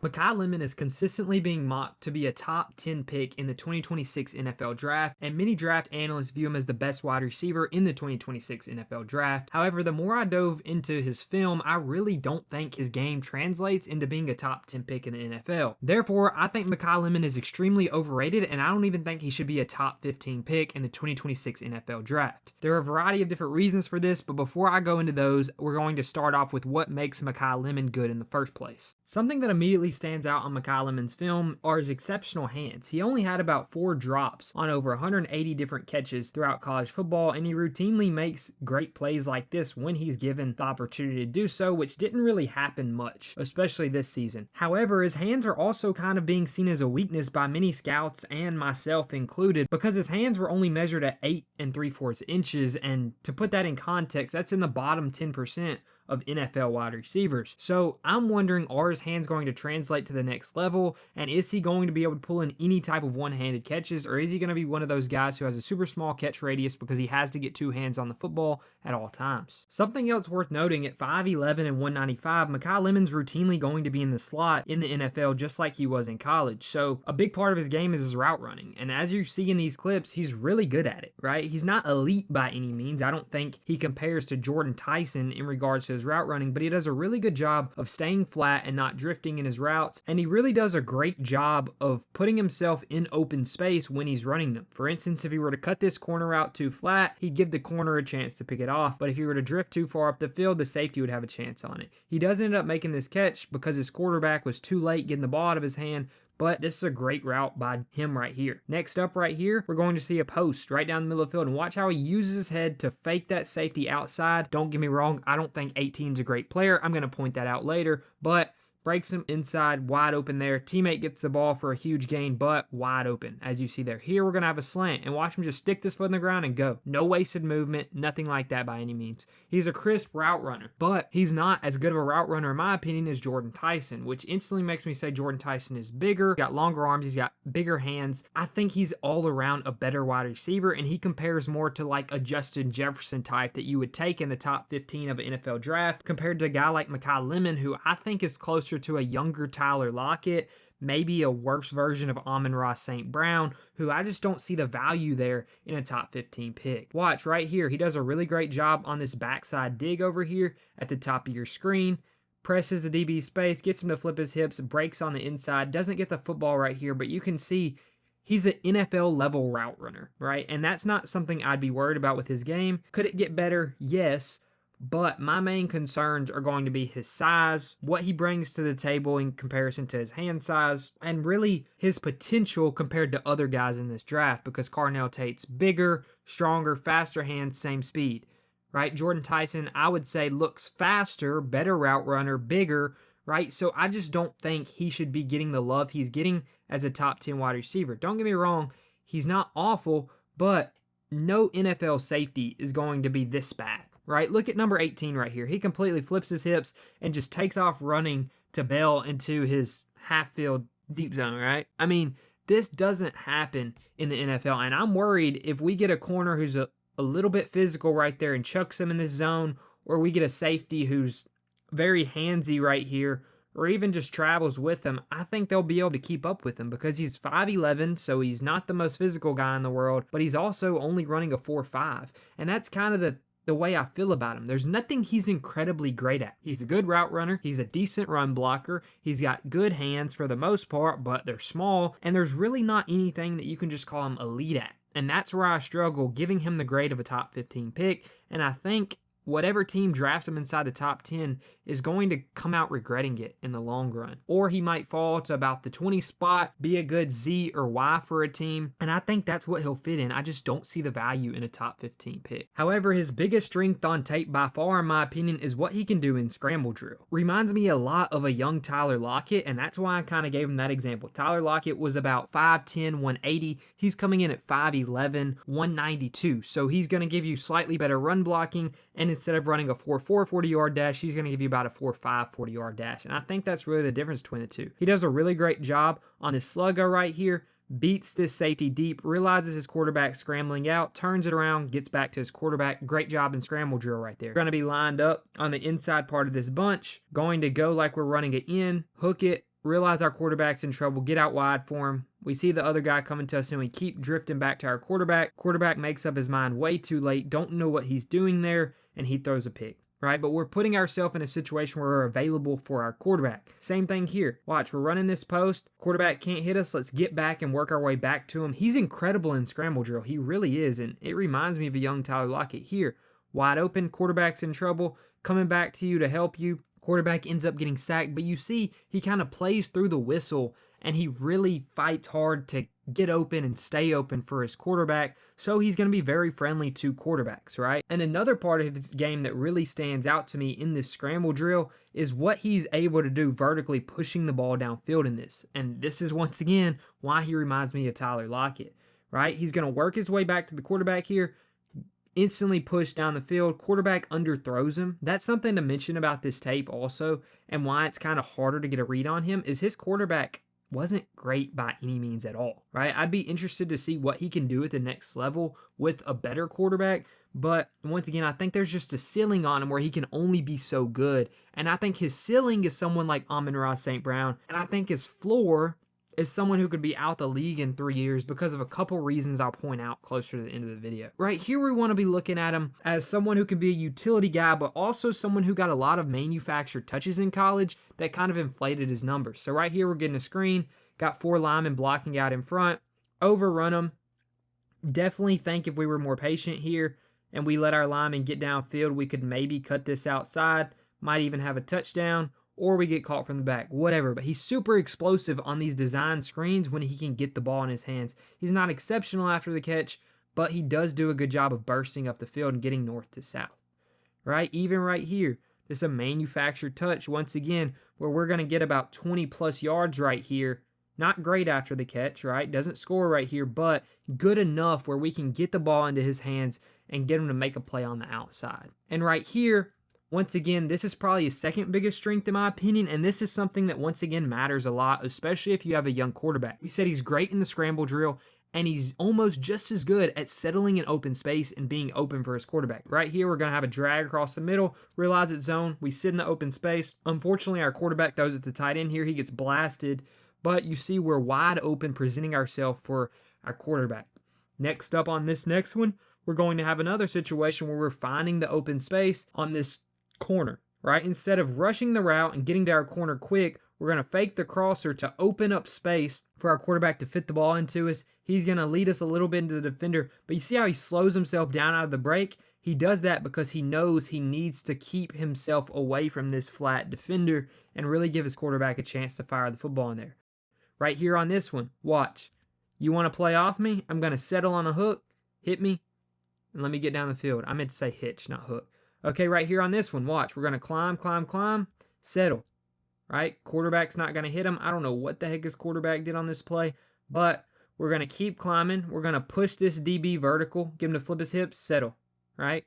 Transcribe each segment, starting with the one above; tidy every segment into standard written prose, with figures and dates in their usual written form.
Makai Lemon is consistently being mocked to be a top 10 pick in the 2026 NFL Draft, and many draft analysts view him as the best wide receiver in the 2026 NFL Draft. However, the more I dove into his film, I really don't think his game translates into being a top 10 pick in the NFL. Therefore, I think Makai Lemon is extremely overrated, and I don't even think he should be a top 15 pick in the 2026 NFL Draft. There are a variety of different reasons for this, but before I go into those, we're going to start off with what makes Makai Lemon good in the first place. Something that immediately stands out on Makai Lemon's film are his exceptional hands. He only had about 4 drops on over 180 different catches throughout college football, and he routinely makes great plays like this when he's given the opportunity to do so, which didn't really happen much, especially this season. However, his hands are also kind of being seen as a weakness by many scouts and myself included, because his hands were only measured at 8 3/4 inches, and to put that in context, that's in the bottom 10% of NFL wide receivers. So I'm wondering, are his hands going to translate to the next level? And is he going to be able to pull in any type of one-handed catches? Or is he going to be one of those guys who has a super small catch radius because he has to get 2 hands on the football at all times? Something else worth noting, at 5'11 and 195, Makai Lemon's routinely going to be in the slot in the NFL just like he was in college. So a big part of his game is his route running. And as you see in these clips, he's really good at it, right? He's not elite by any means. I don't think he compares to Jordyn Tyson in regards to his route running, but he does a really good job of staying flat and not drifting in his routes, and he really does a great job of putting himself in open space when he's running them. For instance, if he were to cut this corner route too flat, he'd give the corner a chance to pick it off, but if he were to drift too far up the field, the safety would have a chance on it. He does end up making this catch because his quarterback was too late getting the ball out of his hand, but this is a great route by him right here. Next up right here, we're going to see a post right down the middle of the field, and watch how he uses his head to fake that safety outside. Don't get me wrong, I don't think 18's a great player. I'm going to point that out later, but breaks him inside, wide open there. Teammate gets the ball for a huge gain, but wide open, as you see there. Here we're going to have a slant, and watch him just stick this foot in the ground and go. No wasted movement, nothing like that by any means. He's a crisp route runner, but he's not as good of a route runner, in my opinion, as Jordyn Tyson, which instantly makes me say Jordyn Tyson is bigger, got longer arms, he's got bigger hands. I think he's all around a better wide receiver, and he compares more to like a Justin Jefferson type that you would take in the top 15 of an NFL draft, compared to a guy like Makai Lemon, who I think is closer to a younger Tyler Lockett, maybe a worse version of Amon-Ra St. Brown, who I just don't see the value there in a top 15 pick. Watch right here. He does a really great job on this backside dig over here at the top of your screen. Presses the DB space, gets him to flip his hips, breaks on the inside, doesn't get the football right here, but you can see he's an NFL level route runner, right? And that's not something I'd be worried about with his game. Could it get better? Yes. But my main concerns are going to be his size, what he brings to the table in comparison to his hand size, and really his potential compared to other guys in this draft, because Carnell Tate's bigger, stronger, faster hands, same speed, right? Jordyn Tyson, I would say, looks faster, better route runner, bigger, right? So I just don't think he should be getting the love he's getting as a top 10 wide receiver. Don't get me wrong, he's not awful, but no NFL safety is going to be this bad. Right? Look at number 18 right here. He completely flips his hips and just takes off running to bail into his half-field deep zone, right? I mean, this doesn't happen in the NFL, and I'm worried if we get a corner who's a little bit physical right there and chucks him in this zone, or we get a safety who's very handsy right here, or even just travels with him, I think they'll be able to keep up with him because he's 5'11", so he's not the most physical guy in the world, but he's also only running a 4.5, and that's kind of the way I feel about him. There's nothing he's incredibly great at. He's a good route runner. He's a decent run blocker. He's got good hands for the most part, but they're small, and there's really not anything that you can just call him elite at. And that's where I struggle giving him the grade of a top 15 pick, and I think whatever team drafts him inside the top 10 is going to come out regretting it in the long run. Or he might fall to about the 20 spot, be a good Z or Y for a team, and I think that's what he'll fit in. I just don't see the value in a top 15 pick. However, his biggest strength on tape by far, in my opinion, is what he can do in scramble drill. Reminds me a lot of a young Tyler Lockett, and that's why I kind of gave him that example. Tyler Lockett was about 5'10", 180. He's coming in at 5'11", 192. So he's going to give you slightly better run blocking, and instead of running a 4.4 40-yard dash, he's going to give you about a 4.5 40-yard dash. And I think that's really the difference between the two. He does a really great job on this sluggo right here, beats this safety deep, realizes his quarterback scrambling out, turns it around, gets back to his quarterback. Great job in scramble drill right there. Going to be lined up on the inside part of this bunch, going to go like we're running it in, hook it, realize our quarterback's in trouble, get out wide for him. We see the other guy coming to us and we keep drifting back to our quarterback. Quarterback makes up his mind way too late, don't know what he's doing there, and he throws a pick. Right? But we're putting ourselves in a situation where we're available for our quarterback. Same thing here. Watch, we're running this post. Quarterback can't hit us. Let's get back and work our way back to him. He's incredible in scramble drill. He really is. And it reminds me of a young Tyler Lockett here. Wide open, quarterback's in trouble, coming back to you to help you. Quarterback ends up getting sacked, but you see he kind of plays through the whistle and he really fights hard to get open and stay open for his quarterback, so he's going to be very friendly to quarterbacks, right? And another part of his game that really stands out to me in this scramble drill is what he's able to do vertically, pushing the ball downfield in this. And this is once again why he reminds me of Tyler Lockett, right? He's going to work his way back to the quarterback here, instantly push down the field. Quarterback underthrows him. That's something to mention about this tape also, and why it's kind of harder to get a read on him is his quarterback wasn't great by any means at all, right? I'd be interested to see what he can do at the next level with a better quarterback. But once again, I think there's just a ceiling on him where he can only be so good. And I think his ceiling is someone like Amon-Ra St. Brown. And I think his floor is someone who could be out the league in 3 years because of a couple reasons I'll point out closer to the end of the video. Right here, we want to be looking at him as someone who can be a utility guy, but also someone who got a lot of manufactured touches in college that kind of inflated his numbers. So right here, we're getting a screen, got 4 linemen blocking out in front, overrun them. Definitely think if we were more patient here and we let our linemen get downfield, we could maybe cut this outside, might even have a touchdown, or we get caught from the back, whatever. But he's super explosive on these design screens when he can get the ball in his hands. He's not exceptional after the catch, but he does do a good job of bursting up the field and getting north to south, right? Even right here, this is a manufactured touch, once again, where we're going to get about 20 plus yards right here. Not great after the catch, right? Doesn't score right here, but good enough where we can get the ball into his hands and get him to make a play on the outside. And right here, once again, this is probably his second biggest strength in my opinion, and this is something that once again matters a lot, especially if you have a young quarterback. We said he's great in the scramble drill, and he's almost just as good at settling in open space and being open for his quarterback. Right here, we're going to have a drag across the middle, realize it's zone, we sit in the open space. Unfortunately, our quarterback throws it to tight end here, he gets blasted, but you see we're wide open presenting ourselves for our quarterback. Next up on this next one, we're going to have another situation where we're finding the open space on this corner, right? Instead of rushing the route and getting to our corner quick, we're going to fake the crosser to open up space for our quarterback to fit the ball into us. He's going to lead us a little bit into the defender, but you see how he slows himself down out of the break? He does that because he knows he needs to keep himself away from this flat defender and really give his quarterback a chance to fire the football in there. Right here on this one, watch. You want to play off me? I'm going to settle on a hook, hit me, and let me get down the field. I meant to say hitch, not hook. Okay, right here on this one, watch. We're going to climb, settle, right? Quarterback's not going to hit him. I don't know what the heck his quarterback did on this play, but we're going to keep climbing. We're going to push this DB vertical, get him to flip his hips, settle, right?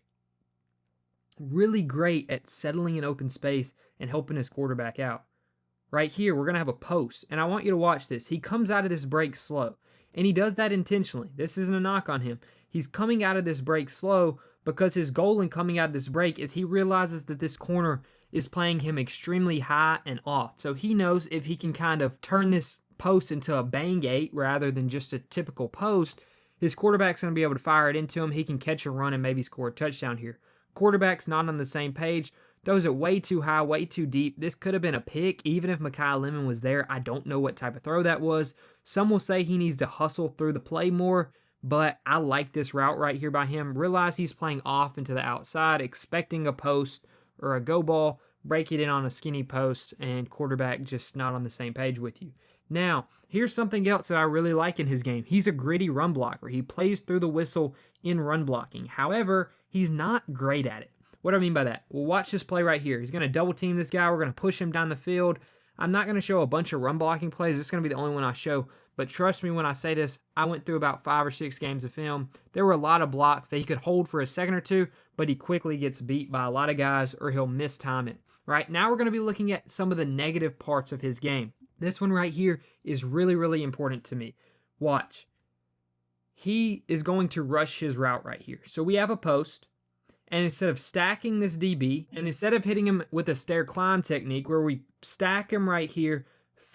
Really great at settling in open space and helping his quarterback out. Right here, we're going to have a post, and I want you to watch this. He comes out of this break slow, and he does that intentionally. This isn't a knock on him. He's coming out of this break slow because his goal in coming out of this break is he realizes that this corner is playing him extremely high and off. So he knows if he can kind of turn this post into a bang eight rather than just a typical post, his quarterback's going to be able to fire it into him. He can catch a run and maybe score a touchdown here. Quarterback's not on the same page. Throws it way too high, way too deep. This could have been a pick, even if Makai Lemon was there. I don't know what type of throw that was. Some will say he needs to hustle through the play more, but I like this route right here by him. Realize he's playing off into the outside, expecting a post or a go ball, break it in on a skinny post, and quarterback just not on the same page with you. Now, here's something else that I really like in his game. He's a gritty run blocker. He plays through the whistle in run blocking. However, he's not great at it. What do I mean by that? Well, watch this play right here. He's going to double team this guy. We're going to push him down the field. I'm not going to show a bunch of run blocking plays. This is going to be the only one I show. But trust me when I say this, I went through about 5 or 6 games of film. There were a lot of blocks that he could hold for a second or two, but he quickly gets beat by a lot of guys or he'll mistime it. Right now we're going to be looking at some of the negative parts of his game. This one right here is really, really important to me. Watch. He is going to rush his route right here. So we have a post. And instead of stacking this DB, and instead of hitting him with a stair climb technique where we stack him right here,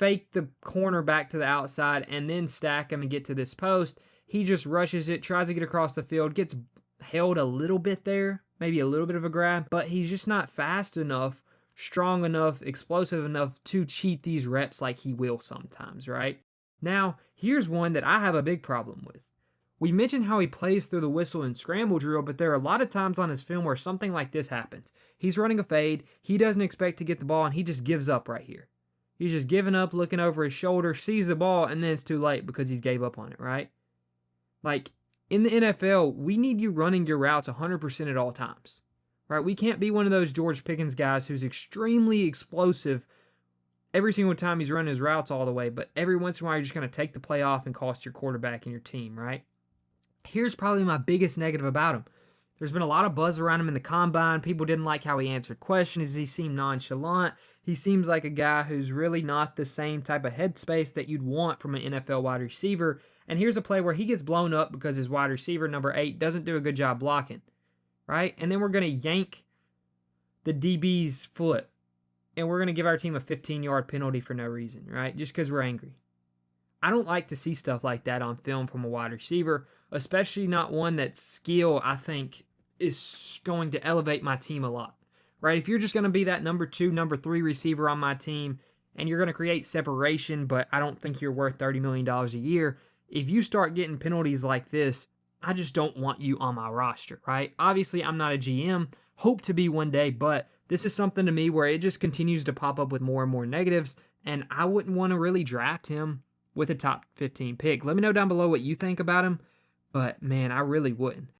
fake the corner back to the outside and then stack him and get to this post. He just rushes it, tries to get across the field, gets held a little bit there, maybe a little bit of a grab, but he's just not fast enough, strong enough, explosive enough to cheat these reps like he will sometimes, right? Now, here's one that I have a big problem with. We mentioned how he plays through the whistle and scramble drill, but there are a lot of times on his film where something like this happens. He's running a fade, he doesn't expect to get the ball, and he just gives up right here. He's just giving up, looking over his shoulder, sees the ball, and then it's too late because he's gave up on it, right? Like, in the NFL, we need you running your routes 100% at all times, right? We can't be one of those George Pickens guys who's extremely explosive every single time he's running his routes all the way, but every once in a while you're just going to take the play off and cost your quarterback and your team, right? Here's probably my biggest negative about him. There's been a lot of buzz around him in the combine. People didn't like how he answered questions. He seemed nonchalant. He seems like a guy who's really not the same type of headspace that you'd want from an NFL wide receiver. And here's a play where he gets blown up because his wide receiver, number 8, doesn't do a good job blocking, right? And then we're going to yank the DB's foot, and we're going to give our team a 15-yard penalty for no reason, right? Just because we're angry. I don't like to see stuff like that on film from a wide receiver, especially not one that skill, I think, is going to elevate my team a lot, right? If you're just going to be that number 2, number 3 receiver on my team, and you're going to create separation, but I don't think you're worth $30 million a year, if you start getting penalties like this, I just don't want you on my roster, right? Obviously, I'm not a GM, hope to be one day, but this is something to me where it just continues to pop up with more and more negatives, and I wouldn't want to really draft him with a top 15 pick. Let me know down below what you think about him, but man, I really wouldn't.